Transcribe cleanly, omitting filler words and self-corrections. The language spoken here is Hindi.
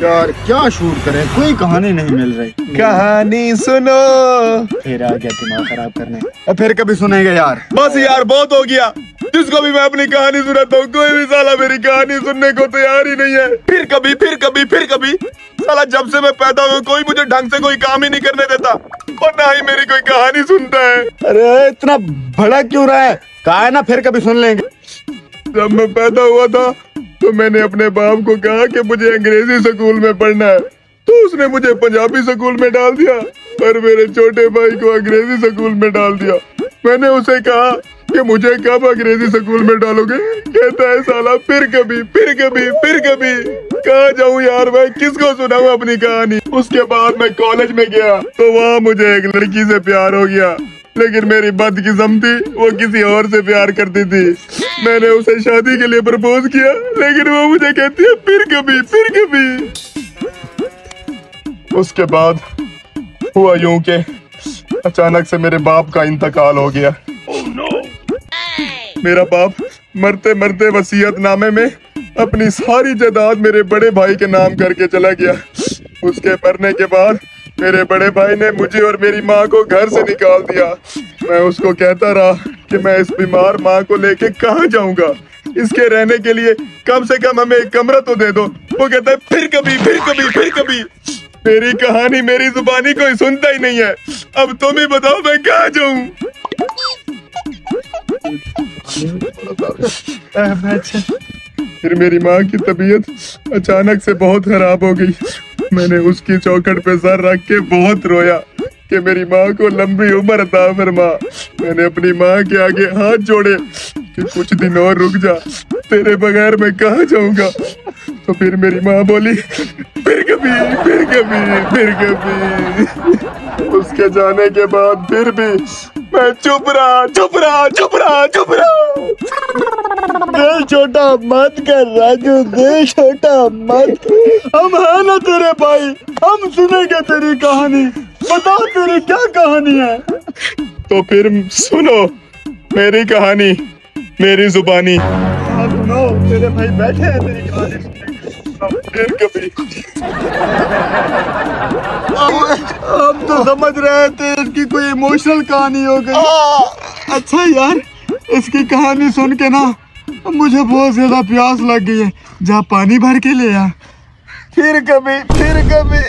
यार क्या शूट करें, कोई कहानी नहीं मिल रही। कहानी सुनो। फिर आ गया दिमाग खराब करने। फिर कभी सुनेंगे यार। बस यार बहुत हो गया। जिसको भी मैं अपनी कहानी सुनाता हूँ कोई भी साला मेरी कहानी सुनने को तैयार ही नहीं है। फिर कभी फिर कभी फिर कभी। साला जब से मैं पैदा हुआ कोई मुझे ढंग से कोई काम ही नहीं करने देता और ना ही मेरी कोई कहानी सुनता है। अरे इतना भड़क क्यों रहा है? कहा है ना फिर कभी सुन लेंगे। जब मैं पैदा हुआ था तो मैंने अपने बाप को कहा कि मुझे अंग्रेजी स्कूल में पढ़ना है, तो उसने मुझे पंजाबी स्कूल में डाल दिया और मेरे छोटे भाई को अंग्रेजी स्कूल में डाल दिया। मैंने उसे कहा कि मुझे कब अंग्रेजी स्कूल में डालोगे? कहता है साला फिर कभी फिर कभी फिर कभी। कहाँ जाऊँ यार, मैं किसको सुनाऊँ अपनी कहानी। उसके बाद मैं कॉलेज में गया तो वहाँ मुझे एक लड़की से प्यार हो गया, लेकिन मेरी बदकिस्मती थी, वो किसी और से प्यार करती थी। मैंने उसे शादी के लिए प्रपोज किया, लेकिन वो मुझे कहती है फिर कभी फिर कभी। उसके बाद हुआ यूं कि अचानक से मेरे बाप का इंतकाल हो गया। मेरा बाप मरते मरते वसीयतनामे में अपनी सारी जायदाद मेरे बड़े भाई के नाम करके चला गया। उसके मरने के बाद मेरे बड़े भाई ने मुझे और मेरी माँ को घर से निकाल दिया। मैं उसको कहता रहा कि मैं इस बीमार माँ को लेके कहाँ जाऊंगा, इसके रहने के लिए कम से कम हमें एक कमरा तो दे दो। वो कहता है फिर कभी फिर कभी फिर कभी। मेरी कहानी मेरी जुबानी कोई सुनता ही नहीं है। अब तुम ही बताओ मैं कहाँ जाऊं। फिर मेरी माँ की तबीयत अचानक से बहुत खराब हो गई। मैंने उसकी चौखट पे सर रख के बहुत रोया कि मेरी माँ को लंबी उम्र अता फरमा। मैंने अपनी माँ के आगे हाथ जोड़े कि कुछ दिन और रुक जा, तेरे बगैर मैं कहाँ जाऊंगा। तो फिर मेरी माँ बोली फिर कभी फिर कभी फिर कभी। उसके जाने के बाद फिर भी मैं चुप रहा चुप रहा चुप रहा चुप रहा। दिल छोटा मत कर राजू, दिल छोटा मत। हम है ना तेरे भाई, हम सुनेंगे तेरी कहानी। बता तेरी क्या कहानी है? तो फिर सुनो मेरी कहानी मेरी जुबानी। सुनो, तेरे भाई बैठे हैं तेरी कहानी फिर कभी। हम तो समझ रहे थे इसकी कोई इमोशनल कहानी हो गई। अच्छा यार, इसकी कहानी सुन के ना मुझे बहुत ज्यादा प्यास लग गई है। जा पानी भर के ले आ। फिर कभी फिर कभी।